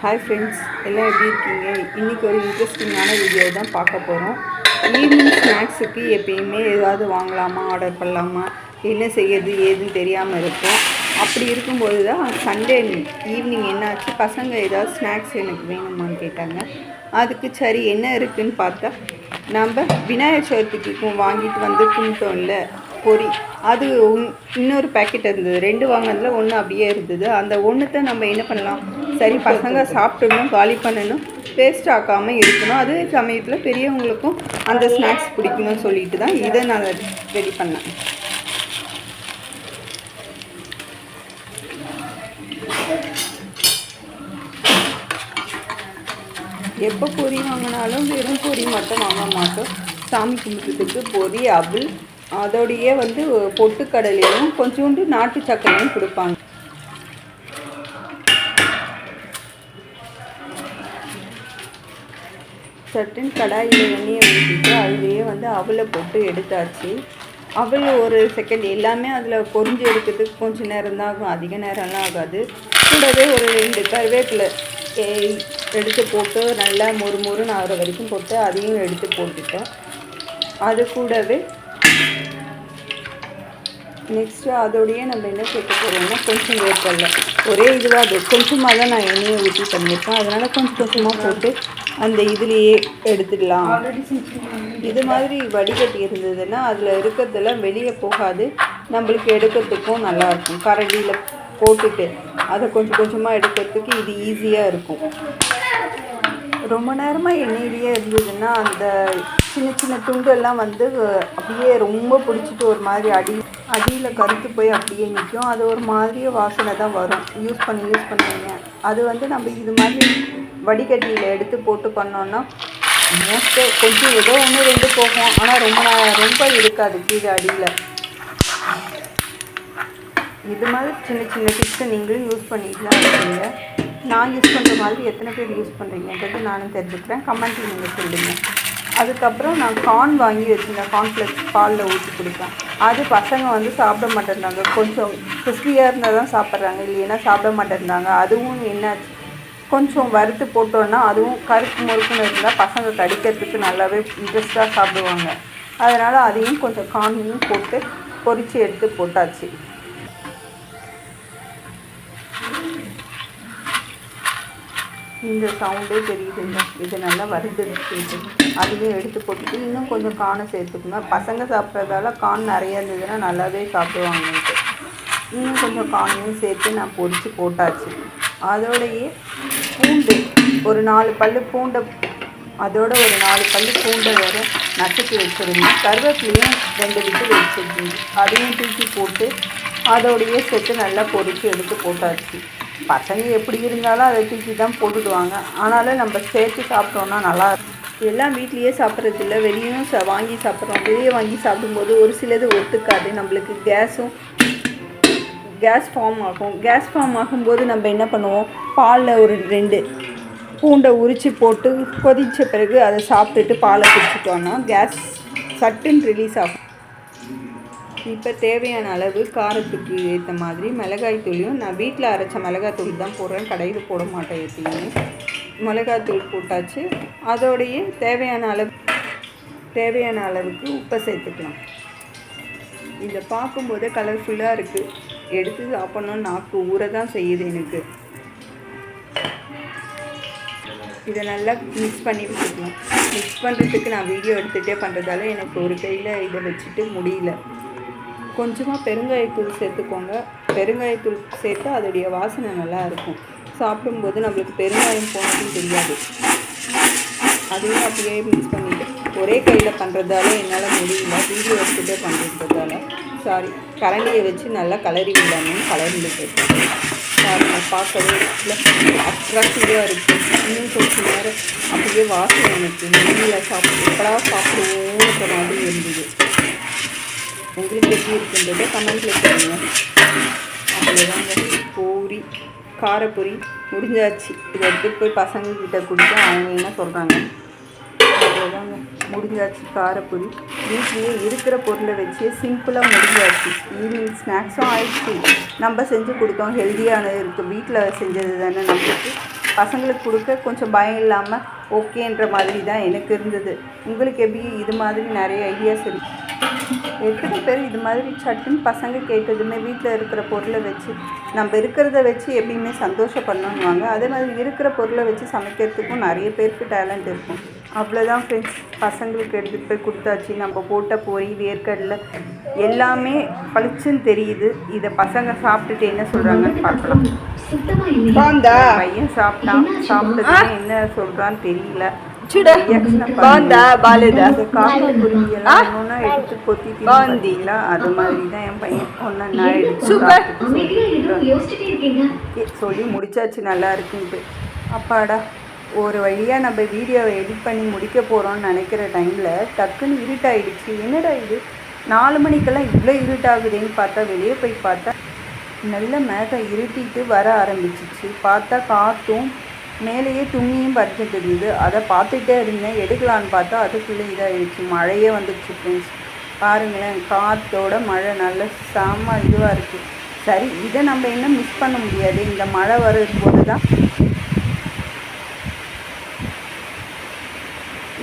Hi friends, எல்லாம் எப்படி இருக்கீங்க? இன்றைக்கி ஒரு இன்ட்ரெஸ்டிங்கான வீடியோ தான் பார்க்க போகிறோம். ஈவினிங் ஸ்நாக்ஸுக்கு எப்பயுமே ஏதாவது வாங்கலாமா, ஆர்டர் பண்ணலாமா, என்ன செய்யறது ஏதுன்னு தெரியாமல் இருக்கும். அப்படி இருக்கும்போது தான் சண்டே ஈவினிங் என்னாச்சு, பசங்க ஏதாவது ஸ்நாக்ஸ் எனக்கு வேணுமான்னு கேட்டாங்க. அதுக்கு சரி என்ன இருக்குதுன்னு பார்த்தா, நம்ம விநாயகர் சதுர்த்திக்கு வாங்கிட்டு வந்து கும்பிட்டோம்ல பொரி, அது இன்னொரு பேக்கெட் இருந்தது. 2 வாங்கினதில் 1 அப்படியே இருந்தது. அந்த ஒன்றுத்தை நம்ம என்ன பண்ணலாம், சரி பசங்க சாப்பிட்டணும், காலி பண்ணணும், வேஸ்ட் ஆக்காமல் இருக்கணும், அதே சமயத்தில் பெரியவங்களுக்கும் அந்த ஸ்நாக்ஸ் பிடிக்கணும்னு சொல்லிட்டு தான் இதை நான் ரெடி பண்ணேன். எப்போ பொரி வாங்கினாலும் வெறும் பொரி மட்டும் வாங்க மாட்டோம். சாமி கும்பிட்றதுக்கு பொரி, அவல், அதோடையே பொட்டுக்கடலையும் கொஞ்சோண்டு நாட்டு சக்கரையும் கொடுப்பாங்க. சட்டுன்னு கடாயில் எண்ணெயை ஊற்றிட்டு அதுலேயே அவலை போட்டு எடுத்தாச்சு. அவல் ஒரு செகண்ட் எல்லாமே அதில் பொரிஞ்சு எடுக்கிறதுக்கு கொஞ்சம் நேரம் தான் ஆகும், அதிக நேரம்லாம் ஆகாது. கூடவே ஒரு 2 கருவேப்பிலை எடுத்து போட்டு நல்லா மொறுன்னு ஆகிற வரைக்கும் போட்டு அதையும் எடுத்து போட்டுட்டேன். அது கூடவே நெக்ஸ்ட்டு அதோடையே நம்ம என்ன சேர்க்க போகிறோம்னா கொஞ்சம் வேர்க்கடலை. ஒரே இதுவாக அது கொஞ்சமாக தான் நான் எண்ணெயை ஊற்றி பண்ணியிருக்கேன், அதனால் கொஞ்சமாக போட்டு அந்த இதுலேயே எடுத்துடலாம். இது மாதிரி வடிகட்டி இருந்ததுன்னா அதில் இருக்கிறதெல்லாம் வெளியே போகாது, நம்மளுக்கு எடுக்கிறதுக்கும் நல்லாயிருக்கும். கரண்டியில் போட்டுட்டு அதை கொஞ்சமாக எடுக்கிறதுக்கு இது ஈஸியாக இருக்கும். ரொம்ப நேரமாக எண்ணெயிலேயே இருந்ததுன்னா அந்த சின்ன துண்டெல்லாம் அப்படியே ரொம்ப பிடிச்சிட்டு ஒரு மாதிரி அடியில் கருத்து போய் அப்படியே நிற்கும். அது ஒரு மாதிரியே வாசனை தான் வரும் யூஸ் பண்ணிங்க. அது நம்ம இது மாதிரி வடிகட்டியில் எடுத்து போட்டு பண்ணோன்னா மோஸ்ட்டு கொஞ்சம் ஏதோ 1-2 போகும், ஆனால் ரொம்ப இருக்காது கீழே அடியில். இது மாதிரி சின்ன டிப்ஸை நீங்களும் யூஸ் பண்ணிக்கலாம் இருக்கீங்க. நான் யூஸ் பண்ணுற மாதிரி எத்தனை பேர் யூஸ் பண்ணுறீங்கன்றது நானும் தெரிஞ்சுக்கிறேன், கமெண்ட்டில் நீங்கள் சொல்லுங்கள். அதுக்கப்புறம் நான் கார்ன் வாங்கி வச்சுருந்தேன், கார்ன்ஃப்ளெக்ஸ் பாலில் ஊற்றி கொடுப்பேன். அது பசங்க சாப்பிட மாட்டேறாங்க, கொஞ்சம் கிறிஸ்பியாக இருந்தால் தான் சாப்பிட்றாங்க, இல்லைன்னா சாப்பிட மாட்டேறாங்க. அதுவும் என்னாச்சு, கொஞ்சம் வறுத்து போட்டோன்னா அதுவும் கருப்பு முறுக்குன்னு இருந்தால் பசங்க கடிக்கிறதுக்கு நல்லாவே இன்ட்ரெஸ்ட்டாக சாப்பிடுவாங்க. அதனால் அதையும் கொஞ்சம் கார்னையும் போட்டு பொரித்து எடுத்து போட்டாச்சு. இந்த சவுண்டே தெரியுதுங்க, இது நல்லா வறுத்துடுச்சு. அதையும் எடுத்து போட்டுட்டு இன்னும் கொஞ்சம் கார்னை சேர்த்துக்கணும். பசங்க சாப்பிட்றதால கார்ன் நிறைய இருந்ததுன்னா நல்லாவே சாப்பிடுவாங்கன்ட்டு இன்னும் கொஞ்சம் கார்னையும் சேர்த்து நான் பொரித்து போட்டாச்சு. அதோடையே பூண்டு ஒரு 4 பல் பூண்டை, அதோட ஒரு 4 பல் பூண்டை வேறு நசுக்கி வச்சுருந்தேன். கருவேப்பிலையும் 2 விட்டு வச்சுருந்தேன், அதையும் தூக்கி போட்டு அதோடையே சேர்த்து நல்லா பொரித்து எடுத்து போட்டாச்சு. பசங்க எப்படி இருந்தாலும் அதை தூக்கி தான் போட்டுடுவாங்க, ஆனாலும் நம்ம சேர்த்து சாப்பிட்டோன்னா நல்லா இருக்கும். எல்லாம் வீட்லேயே சாப்பிட்றதில்ல, வெளியும் வாங்கி சாப்பிட்றோம். வெளியே வாங்கி சாப்பிடும்போது ஒரு சிலது ஒத்துக்காது, நம்மளுக்கு கேஸ் ஃபார்ம் ஆகும். கேஸ் ஃபார்ம் ஆகும்போது நம்ம என்ன பண்ணுவோம், பாலில் ஒரு 2 பூண்டை உரித்து போட்டு கொதித்த பிறகு அதை சாப்பிட்டுட்டு பாலை குடிச்சிட்டோன்னா கேஸ் சட்டுன்னு ரிலீஸ் ஆகும். இப்போ தேவையான அளவு காரத்துக்கு ஏற்ற மாதிரி மிளகாய் தூளையும், நான் வீட்டில் அரைச்ச மிளகாய் தூள் தான் போடுறேன், கடையில் போட மாட்டேன் எப்பயுமே. மிளகாய் தூள் போட்டாச்சு. அதோடையே தேவையான அளவுக்கு உப்பை சேர்த்துக்கலாம். இதை பார்க்கும்போதே கலர்ஃபுல்லாக இருக்குது, எடுத்து சாப்பிட்ணுன்னு நாக்கு ஊற தான் செய்யுது எனக்கு. இதை நல்லா மிக்ஸ் பண்ணி வச்சுக்கலாம். மிக்ஸ் பண்ணுறதுக்கு நான் வீடியோ எடுத்துகிட்டே பண்ணுறதால எனக்கு ஒரு கையில் இதை வச்சுட்டு முடியல. கொஞ்சமாக பெருங்காயத்தூள் சேர்த்துக்கோங்க. பெருங்காயத்தூள் சேர்த்து அதோடைய வாசனை நல்லா இருக்கும். சாப்பிடும்போது நம்மளுக்கு பெருங்காயம் போனதுன்னு தெரியாது. அதையும் அப்படியே மிக்ஸ் பண்ணிவிட்டு ஒரே கையில் பண்ணுறதால என்னால் முடியல, வீடியோ எடுத்துகிட்டே பண்ணுறதால சாரி, கரண்டியை வச்சு நல்லா கலரி விடாமல் கலரில் சேர்த்து பார்க்கவே அட்ராக்டிவாக இருக்குது. இன்னும் கொஞ்சம் நேரம் அப்படியே வாசனை எனக்கு நெய்யில் எப்படா சாப்பிடுவோன்ற மாதிரி இருந்தது. உங்களுக்கு எப்படி இருக்குன்றதை கமெண்ட்டில் சொல்லுங்கள். அவ்வளோதாங்க, பூரி காரப்பொரி முடிஞ்சாச்சு. இதை எடுத்துகிட்டு போய் பசங்கக்கிட்ட கொடுத்து அவங்க என்ன சொல்கிறாங்க. அவ்வளோதாங்க, முடிஞ்சாச்சு காரப்பொரி. வீட்லேயே இருக்கிற பொருளை வச்சு சிம்பிளாக முடிஞ்சாச்சு. ஈவினிங் ஸ்நாக்ஸும் ஆயிடுச்சு, நம்ம செஞ்சு கொடுத்தோம், ஹெல்த்தியானது இருக்குது, வீட்டில் செஞ்சது தானே நம்மளுக்கு. பசங்களுக்கு கொடுக்க கொஞ்சம் பயம் இல்லாமல் ஓகேன்ற மாதிரி தான் எனக்கு இருந்தது. உங்களுக்கு எப்படி இது மாதிரி நிறைய ஐடியாஸ் இருக்குது? எத்தனை பேர் இது மாதிரி சட்டுன்னு பசங்க கேட்டதுமே வீட்டில் இருக்கிற பொருளை வச்சு நம்ம இருக்கிறத வச்சு எப்படியுமே சந்தோஷப்படணுன்னுவாங்க. அதே மாதிரி இருக்கிற பொருளை வச்சு சமைக்கிறதுக்கும் நிறைய பேருக்கு டேலண்ட் இருக்கும். அவ்வளோதான் ஃப்ரெண்ட்ஸ், பசங்களுக்கு எடுத்துகிட்டு போய் கொடுத்தாச்சு. நம்ம போட்ட பொரி வேர்க்கடலை எல்லாமே பளிச்சுன்னு தெரியுது. இதை பசங்க சாப்பிட்டுட்டு என்ன சொல்கிறாங்கன்னு பார்க்கலாம். பையன் சாப்பிட்டது என்ன சொல்கிறான்னு தெரியல. எடுத்து கொத்தி அது மாதிரி தான் என் பையன் ஒன்னா சொல்லி முடிச்சாச்சு நல்லா இருக்குன்ட்டு. அப்பாடா, ஒரு வழியாக நம்ம வீடியோவை எடிட் பண்ணி முடிக்க போகிறோம்னு நினைக்கிற டைமில் டக்குன்னு இருட்டாயிடுச்சு. என்னடா இது 4 மணிக்கெல்லாம் இவ்வளோ இருட்டாகுதுன்னு பார்த்தா வெளியே போய் பார்த்தா நல்ல மேகம் இருட்டிட்டு வர ஆரம்பிச்சிச்சு. பார்த்தா காற்றும் மேலேயே துணியும் பறிக்க தெரியுது. அதை பார்த்துட்டே இருந்தேன், எடுக்கலான்னு பார்த்தா அதுக்குள்ளே இதாகிடுச்சு. மழையே வந்துடுச்சு ஃப்ரெண்ட்ஸ். பாருங்களேன், காற்றோட மழை நல்ல செம்ம இதுவாக இருக்குது. சரி, இதை நம்ம என்ன மிஸ் பண்ண முடியாது. இந்த மழை வரும்போது தான்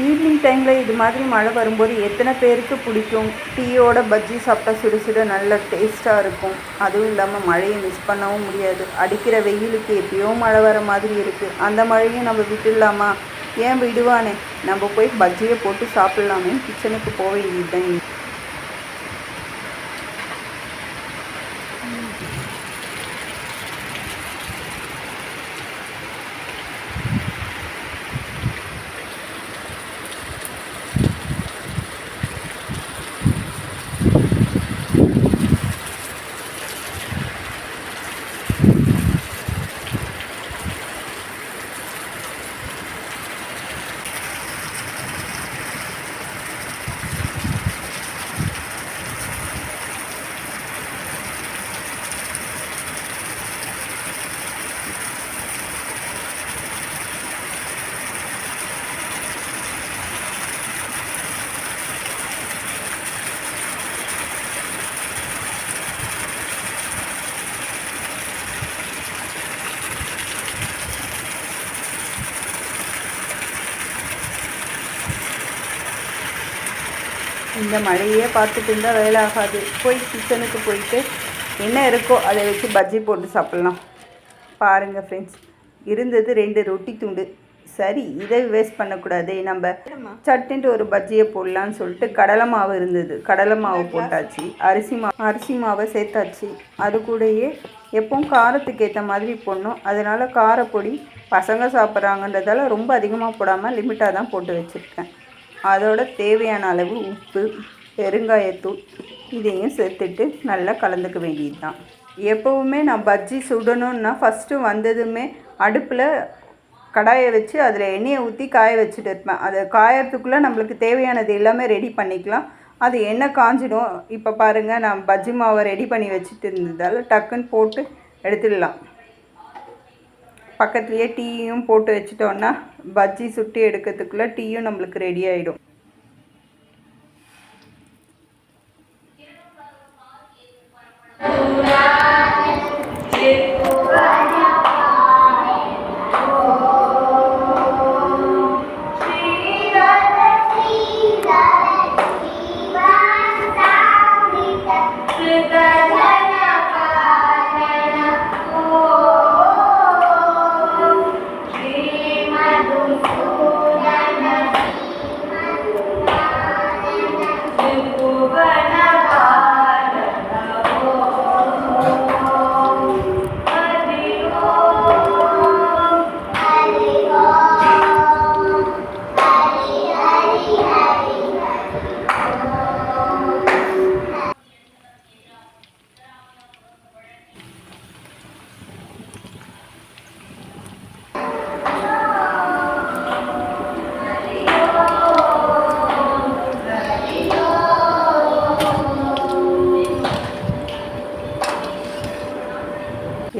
ஈவினிங் டைமில் இது மாதிரி மழை வரும்போது எத்தனை பேருக்கு பிடிக்கும். டீயோட பஜ்ஜி சாப்பிட்டா சுட சுட நல்ல டேஸ்ட்டாக இருக்கும். அதுவும் இல்லாமல் மழையை மிஸ் பண்ணவும் முடியாது. அடிக்கிற வெயிலுக்கு எப்பயோ மழை வர மாதிரி இருக்குது. அந்த மழையும் நம்ம விட்டுடலாமா? ஏன் விடுவானே, நம்ம போய் பஜ்ஜியை போட்டு சாப்பிட்லாமே. கிச்சனுக்கு போக வேண்டியதுதான். இந்த மழையே பார்த்துட்டு இருந்தால் வேலை ஆகாது. போய் கிச்சனுக்கு போயிட்டு என்ன இருக்கோ அதை வச்சு பஜ்ஜி போட்டு சாப்பிட்லாம். பாருங்கள் ஃப்ரெண்ட்ஸ், இருந்தது 2 ரொட்டி துண்டு. சரி, இதை வேஸ்ட் பண்ணக்கூடாது. நம்ம சட்டுன்ட்டு ஒரு பஜ்ஜியை போடலான்னு சொல்லிட்டு கடலை மாவு இருந்தது. கடலை மாவு போட்டாச்சு. அரிசி மாவை சேர்த்தாச்சு. அது கூடயே எப்பவும் காரத்துக்கு ஏற்ற மாதிரி போடணும். அதனால் காரப்பொடி பசங்க சாப்பிட்றாங்கன்றதால ரொம்ப அதிகமாக போடாமல் லிமிட்டாக தான் போட்டு வச்சுருக்கேன். அதோட தேவையான அளவு உப்பு, பெருங்காயத்தூள் இதையும் சேர்த்துட்டு நல்லா கலந்துக்க வேண்டியது தான். எப்போவுமே நான் பஜ்ஜி சுடணுன்னா ஃபஸ்ட்டு வந்ததுமே அடுப்பில் கடாயை வச்சு அதில் எண்ணெயை ஊற்றி காய வச்சுட்டு இருப்பேன். அதை காயறதுக்குள்ளே நம்மளுக்கு தேவையானது எல்லாமே ரெடி பண்ணிக்கலாம். அது எண்ணெய் காஞ்சிடும். இப்போ பாருங்கள், நான் பஜ்ஜி மாவை ரெடி பண்ணி வச்சுட்டு இருந்ததால் டக்குன்னு போட்டு எடுத்துடலாம். பக்கத்துலேயே டீயும் போட்டு வச்சுட்டோன்னா பஜ்ஜி சுட்டி எடுக்கிறதுக்குள்ளே டீயும் நம்மளுக்கு ரெடி ஆகிடும்.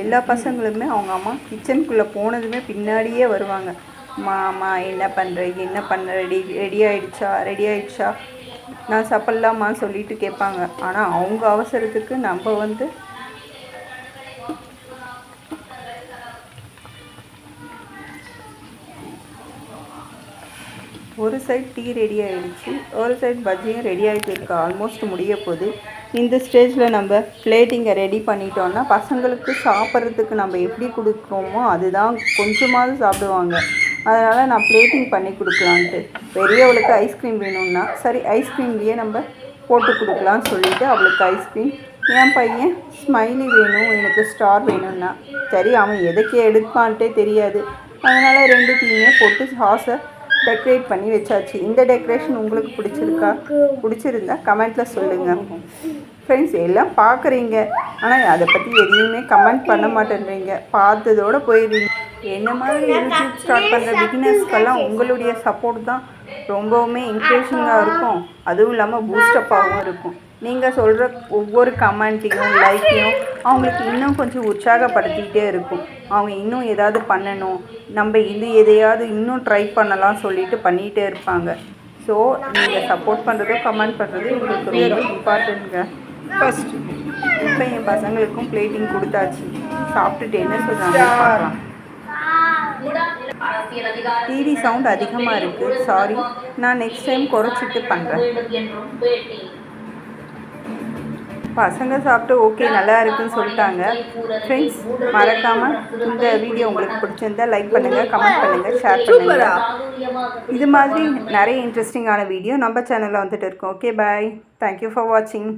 எல்லா பசங்களுமே அவங்க அம்மா கிச்சனுக்குள்ளே போனதுமே பின்னாடியே வருவாங்க. மாமா என்ன பண்ணுற ரெடி ஆகிடுச்சா நான் சாப்பிட்லாமா சொல்லிட்டு கேட்பாங்க. ஆனால் அவங்க அவசரத்துக்கு நம்ம ஒரு சைடு டீ ரெடி ஆகிடுச்சு, ஒரு சைடு பஜ்ஜியும் ரெடி ஆகிட்டு இருக்கு. ஆல்மோஸ்ட் முடிய போகுது. இந்த ஸ்டேஜில் நம்ம பிளேட்டிங்கை ரெடி பண்ணிட்டோன்னா பசங்களுக்கு சாப்பிட்றதுக்கு நம்ம எப்படி கொடுக்குறோமோ அதுதான் கொஞ்சமாவது சாப்பிடுவாங்க. அதனால் நான் பிளேட்டிங் பண்ணி கொடுக்கலான்ட்டு, பெரியவளுக்கு ஐஸ்கிரீம் வேணும்னா சரி ஐஸ்கிரீம்லேயே நம்ம போட்டு கொடுக்கலான்னு சொல்லிவிட்டு அவளுக்கு ஐஸ்கிரீம், என் பையன் ஸ்மைலி வேணும் எனக்கு ஸ்டார் வேணும்னா சரி அவன் எதுக்கு எடுப்பான்ட்டே தெரியாது, அதனால் ரெண்டுத்தையுமே போட்டு சாஸை டெக்கரேட் பண்ணி வச்சாச்சு. இந்த டெக்கரேஷன் உங்களுக்கு பிடிச்சிருந்தா கமெண்ட்டில் சொல்லுங்கள். ஃப்ரெண்ட்ஸ் எல்லாம் பார்க்குறீங்க, ஆனால் அதை பற்றி எதையுமே கமெண்ட் பண்ண மாட்டேன்றீங்க, பார்த்ததோடு போயிடுறீங்க. என்ன மாதிரி யூடியூப் ஸ்டார்ட் பண்ணுற பிகினர்ஸ்க்கெல்லாம் உங்களுடைய சப்போர்ட் தான் ரொம்பவுமே என்கரேஜிங்காக இருக்கும், அதுவும் இல்லாமல் பூஸ்டப்பாகவும் இருக்கும். நீங்கள் சொல்கிற ஒவ்வொரு கமெண்ட்டையும் லைக்கையும் அவங்களுக்கு இன்னும் கொஞ்சம் உற்சாகப்படுத்திகிட்டே இருக்கும். அவங்க இன்னும் ஏதாவது பண்ணணும், நம்ம எதையாவது இன்னும் ட்ரை பண்ணலாம் சொல்லிட்டு பண்ணிகிட்டே இருப்பாங்க. ஸோ நீங்கள் சப்போர்ட் பண்ணுறதோ கமெண்ட் பண்ணுறது உங்களுக்கு ரொம்ப இம்பார்ட்டன்ட்ங்க. ஃபஸ்ட்டு இப்போ என் பசங்களுக்கும் பிளேட்டிங் கொடுத்தாச்சு, சாப்பிட்டுட்டு என்ன சொல்கிறாங்க பார்க்கலாம். டிவி சவுண்ட் அதிகமாக இருக்குது, சாரி, நான் நெக்ஸ்ட் டைம் குறைச்சிட்டு பண்ணுறேன். பசங்க சாப்பிட்டு ஓகே நல்லா இருக்குன்னு சொல்லிட்டாங்க. ஃப்ரெண்ட்ஸ் மறக்காமல் இந்த வீடியோ உங்களுக்கு பிடிச்சிருந்தா லைக் பண்ணுங்கள், கமெண்ட் பண்ணுங்கள், ஷேர் பண்ணுங்கள். இது மாதிரி நிறைய இன்ட்ரெஸ்டிங்கான வீடியோ நம்ம சேனலில் வந்துட்டு இருக்கோம். ஓகே பாய், தேங்க்யூ ஃபார் வாட்சிங்.